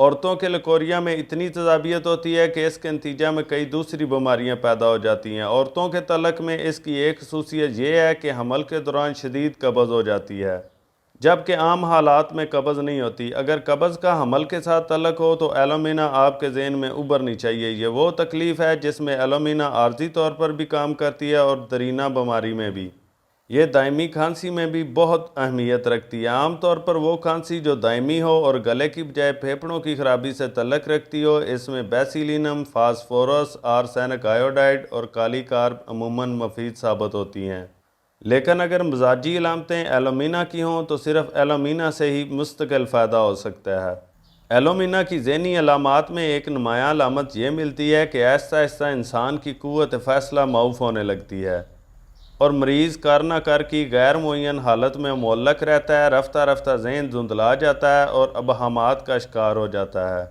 عورتوں کے لکوریا میں اتنی تیزابیت ہوتی ہے کہ اس کے نتیجہ میں کئی دوسری بیماریاں پیدا ہو جاتی ہیں۔ عورتوں کے تعلق میں اس کی ایک خصوصیت یہ ہے کہ حمل کے دوران شدید قبض ہو جاتی ہے، جبکہ عام حالات میں قبض نہیں ہوتی۔ اگر قبض کا حمل کے ساتھ تعلق ہو تو ایلومینا آپ کے ذہن میں ابھرنی چاہیے۔ یہ وہ تکلیف ہے جس میں ایلومینا عارضی طور پر بھی کام کرتی ہے اور دیرینہ بیماری میں بھی۔ یہ دائمی کھانسی میں بھی بہت اہمیت رکھتی ہے۔ عام طور پر وہ کھانسی جو دائمی ہو اور گلے کی بجائے پھیپھڑوں کی خرابی سے تعلق رکھتی ہو، اس میں بیسیلینم، فاسفورس، آرسینک آیوڈائڈ اور کالی کارب عموماً مفید ثابت ہوتی ہیں۔ لیکن اگر مزاجی علامتیں ایلومینا کی ہوں تو صرف ایلومینا سے ہی مستقل فائدہ ہو سکتا ہے۔ ایلومینا کی ذہنی علامات میں ایک نمایاں علامت یہ ملتی ہے کہ آہستہ آہستہ انسان کی قوت فیصلہ معوف ہونے لگتی ہے اور مریض کر نہ کر کی غیر معین حالت میں معلق رہتا ہے۔ رفتہ رفتہ ذہن دھندلا جاتا ہے اور ابہامات کا شکار ہو جاتا ہے۔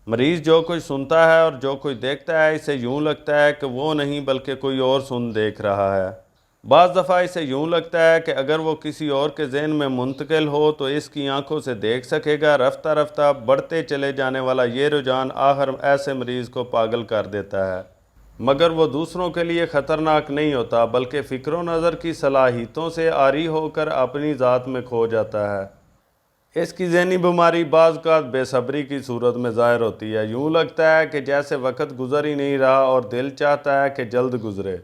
مریض جو کچھ سنتا ہے اور جو کچھ دیکھتا ہے اسے یوں لگتا ہے کہ وہ نہیں بلکہ کوئی اور سن دیکھ رہا ہے۔ بعض دفعہ اسے یوں لگتا ہے کہ اگر وہ کسی اور کے ذہن میں منتقل ہو تو اس کی آنکھوں سے دیکھ سکے گا۔ رفتہ رفتہ بڑھتے چلے جانے والا یہ رجحان آخر ایسے مریض کو پاگل کر دیتا ہے، مگر وہ دوسروں کے لیے خطرناک نہیں ہوتا بلکہ فکر و نظر کی صلاحیتوں سے عاری ہو کر اپنی ذات میں کھو جاتا ہے۔ اس کی ذہنی بیماری بعض اوقات بے صبری کی صورت میں ظاہر ہوتی ہے۔ یوں لگتا ہے کہ جیسے وقت گزر ہی نہیں رہا اور دل چاہتا ہے کہ جلد گزرے۔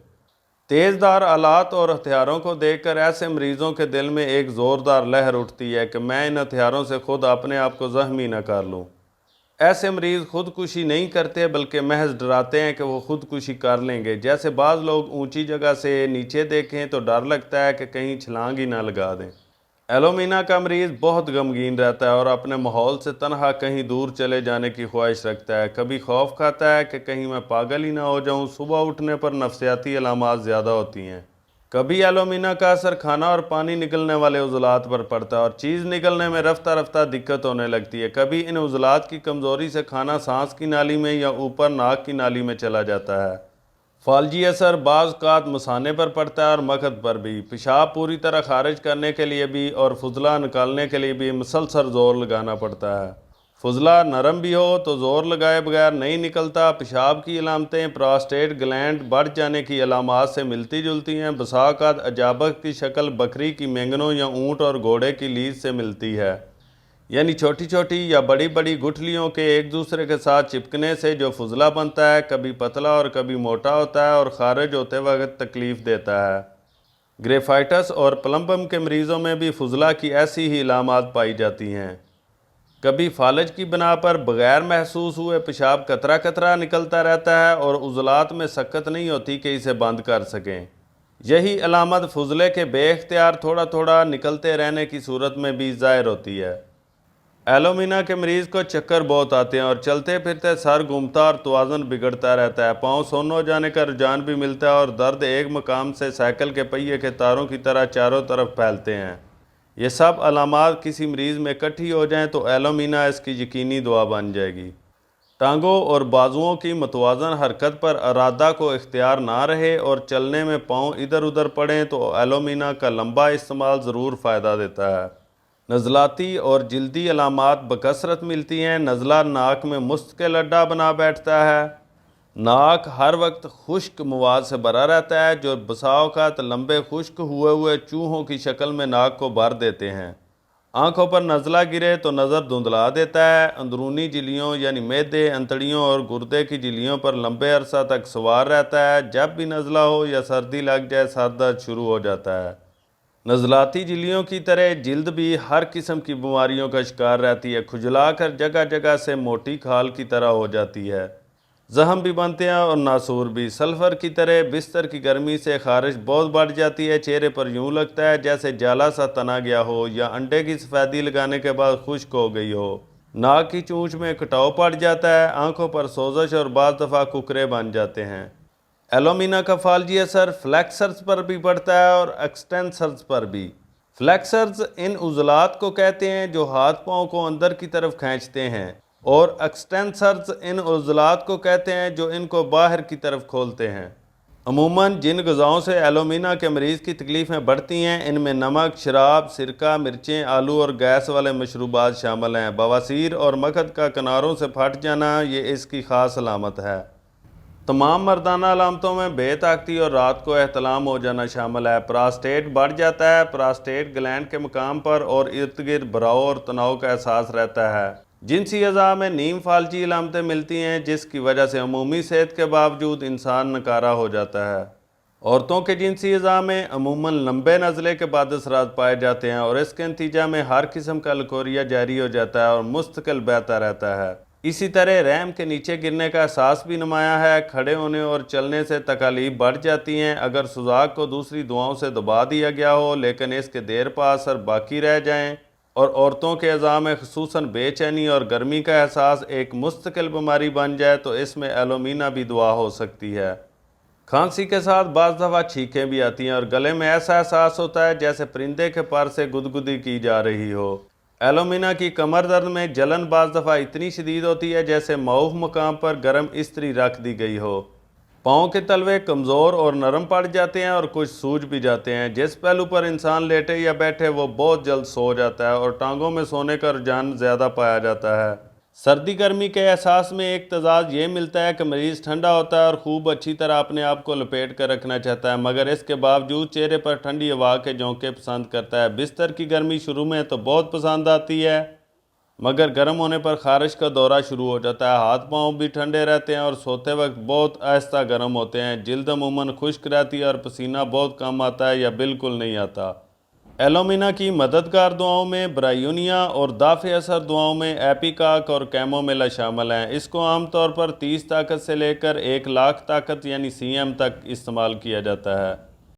تیز دھار آلات اور ہتھیاروں کو دیکھ کر ایسے مریضوں کے دل میں ایک زوردار لہر اٹھتی ہے کہ میں ان ہتھیاروں سے خود اپنے آپ کو زخمی نہ کر لوں۔ ایسے مریض خودکشی نہیں کرتے بلکہ محض ڈراتے ہیں کہ وہ خودکشی کر لیں گے۔ جیسے بعض لوگ اونچی جگہ سے نیچے دیکھیں تو ڈر لگتا ہے کہ کہیں چھلانگ ہی نہ لگا دیں۔ ایلومینا کا مریض بہت غمگین رہتا ہے اور اپنے ماحول سے تنہا کہیں دور چلے جانے کی خواہش رکھتا ہے۔ کبھی خوف کھاتا ہے کہ کہیں میں پاگل ہی نہ ہو جاؤں۔ صبح اٹھنے پر نفسیاتی علامات زیادہ ہوتی ہیں۔ کبھی ایلومینا کا اثر کھانا اور پانی نکلنے والے عضلات پر پڑتا ہے اور چیز نکلنے میں رفتہ رفتہ دقت ہونے لگتی ہے۔ کبھی ان عضلات کی کمزوری سے کھانا سانس کی نالی میں یا اوپر ناک کی نالی میں چلا جاتا ہے۔ فالجی اثر بعض اوقات مثانے پر پڑتا ہے اور مکھد پر بھی۔ پیشاب پوری طرح خارج کرنے کے لیے بھی اور فضلہ نکالنے کے لیے بھی مسلسل زور لگانا پڑتا ہے۔ فضلہ نرم بھی ہو تو زور لگائے بغیر نہیں نکلتا۔ پیشاب کی علامتیں پراسٹیٹ گلینڈ بڑھ جانے کی علامات سے ملتی جلتی ہیں۔ بسا اوقات اجابت کی شکل بکری کی مینگنوں یا اونٹ اور گھوڑے کی لیز سے ملتی ہے، یعنی چھوٹی چھوٹی یا بڑی بڑی گٹھلیوں کے ایک دوسرے کے ساتھ چپکنے سے جو فضلہ بنتا ہے، کبھی پتلا اور کبھی موٹا ہوتا ہے اور خارج ہوتے وقت تکلیف دیتا ہے۔ گریفائٹس اور پلمبم کے مریضوں میں بھی فضلہ کی ایسی ہی علامات پائی جاتی ہیں۔ کبھی فالج کی بنا پر بغیر محسوس ہوئے پیشاب قطرہ قطرہ نکلتا رہتا ہے اور عضلات میں سکت نہیں ہوتی کہ اسے بند کر سکیں۔ یہی علامت فضلے کے بے اختیار تھوڑا تھوڑا نکلتے رہنے کی صورت میں بھی ظاہر ہوتی ہے۔ ایلومینا کے مریض کو چکر بہت آتے ہیں اور چلتے پھرتے سر گھومتا اور توازن بگڑتا رہتا ہے۔ پاؤں سن ہو جانے کا رجحان بھی ملتا ہے اور درد ایک مقام سے سائیکل کے پہیے کے تاروں کی طرح چاروں طرف پھیلتے ہیں۔ یہ سب علامات کسی مریض میں اکٹھی ہو جائیں تو ایلومینا اس کی یقینی دوا بن جائے گی۔ ٹانگوں اور بازوؤں کی متوازن حرکت پر ارادہ کو اختیار نہ رہے اور چلنے میں پاؤں ادھر ادھر پڑیں تو ایلومینا کا لمبا استعمال ضرور فائدہ دیتا ہے۔ نزلاتی اور جلدی علامات بکثرت ملتی ہیں۔ نزلہ ناک میں مستقل اڈا بنا بیٹھتا ہے۔ ناک ہر وقت خشک مواد سے بھرا رہتا ہے جو بسا اوقات لمبے خشک ہوئے چوہوں کی شکل میں ناک کو بھر دیتے ہیں۔ آنکھوں پر نزلہ گرے تو نظر دھندلا دیتا ہے۔ اندرونی جھلیوں یعنی معدے، انتڑیوں اور گردے کی جھلیوں پر لمبے عرصہ تک سوار رہتا ہے۔ جب بھی نزلہ ہو یا سردی لگ جائے سر درد شروع ہو جاتا ہے۔ نزلاتی جھلیوں کی طرح جلد بھی ہر قسم کی بیماریوں کا شکار رہتی ہے، کھجلا کر جگہ جگہ سے موٹی کھال کی طرح ہو جاتی ہے۔ زخم بھی بنتے ہیں اور ناسور بھی۔ سلفر کی طرح بستر کی گرمی سے خارش بہت بڑھ جاتی ہے۔ چہرے پر یوں لگتا ہے جیسے جالا سا تنا گیا ہو یا انڈے کی سفیدی لگانے کے بعد خشک ہو گئی ہو۔ ناک کی چونچ میں کٹاؤ پڑ جاتا ہے۔ آنکھوں پر سوزش اور بعض دفعہ ککرے بن جاتے ہیں۔ ایلومینا کا فالجی اثر فلیکسرز پر بھی پڑتا ہے اور ایکسٹینسرز پر بھی۔ فلیکسرز ان عضلات کو کہتے ہیں جو ہاتھ پاؤں کو اندر کی طرف کھینچتے ہیں اور ایکسٹینسرز ان عضلات کو کہتے ہیں جو ان کو باہر کی طرف کھولتے ہیں۔ عموماً جن غذاؤں سے ایلومینا کے مریض کی تکلیفیں بڑھتی ہیں ان میں نمک، شراب، سرکہ، مرچیں، آلو اور گیس والے مشروبات شامل ہیں۔ بواسیر اور مکھد کا کناروں سے پھٹ جانا یہ اس کی خاص علامت ہے۔ تمام مردانہ علامتوں میں بے طاقتی اور رات کو احتلام ہو جانا شامل ہے۔ پراسٹیٹ بڑھ جاتا ہے، پراسٹیٹ گلینڈ کے مقام پر اور ارد گرد بھراؤ اور تناؤ کا احساس رہتا ہے۔ جنسی اعضاء میں نیم فالجی علامتیں ملتی ہیں جس کی وجہ سے عمومی صحت کے باوجود انسان نکارہ ہو جاتا ہے۔ عورتوں کے جنسی اعضاء میں عموماً لمبے نزلے کے بعد اثرات پائے جاتے ہیں اور اس کے نتیجہ میں ہر قسم کا لکوریا جاری ہو جاتا ہے اور مستقل بہتا رہتا ہے۔ اسی طرح رحم کے نیچے گرنے کا احساس بھی نمایاں ہے۔ کھڑے ہونے اور چلنے سے تکالیف بڑھ جاتی ہیں۔ اگر سوزاک کو دوسری دواؤں سے دبا دیا گیا ہو لیکن اس کے دیر پا اثر باقی رہ جائیں اور عورتوں کے اعضاء میں خصوصاً بے چینی اور گرمی کا احساس ایک مستقل بیماری بن جائے تو اس میں ایلومینا بھی دوا ہو سکتی ہے۔ کھانسی کے ساتھ بعض دفعہ چھینکیں بھی آتی ہیں اور گلے میں ایسا احساس ہوتا ہے جیسے پرندے کے پر سے گدگدی کی جا رہی ہو۔ ایلومینا کی کمر درد میں جلن بعض دفعہ اتنی شدید ہوتی ہے جیسے معوف مقام پر گرم استری رکھ دی گئی ہو۔ پاؤں کے تلوے کمزور اور نرم پڑ جاتے ہیں اور کچھ سوج بھی جاتے ہیں۔ جس پہلو پر انسان لیٹے یا بیٹھے وہ بہت جلد سو جاتا ہے اور ٹانگوں میں سونے کا رجحان زیادہ پایا جاتا ہے۔ سردی گرمی کے احساس میں ایک تضاد یہ ملتا ہے کہ مریض ٹھنڈا ہوتا ہے اور خوب اچھی طرح اپنے آپ کو لپیٹ کر رکھنا چاہتا ہے مگر اس کے باوجود چہرے پر ٹھنڈی ہوا کے جھونکے پسند کرتا ہے۔ بستر کی گرمی شروع میں تو بہت پسند آتی ہے مگر گرم ہونے پر خارش کا دورہ شروع ہو جاتا ہے۔ ہاتھ پاؤں بھی ٹھنڈے رہتے ہیں اور سوتے وقت بہت آہستہ گرم ہوتے ہیں۔ جلد عموماً خشک رہتی ہے اور پسینہ بہت کم آتا ہے یا بالکل نہیں آتا۔ ایلومینا کی مددگار دواؤں میں برایونیا اور دافع اثر دواؤں میں ایپیکاک اور کیمومیلا شامل ہیں۔ اس کو عام طور پر 30 طاقت سے لے کر 1,00,000 طاقت یعنی CM تک استعمال کیا جاتا ہے۔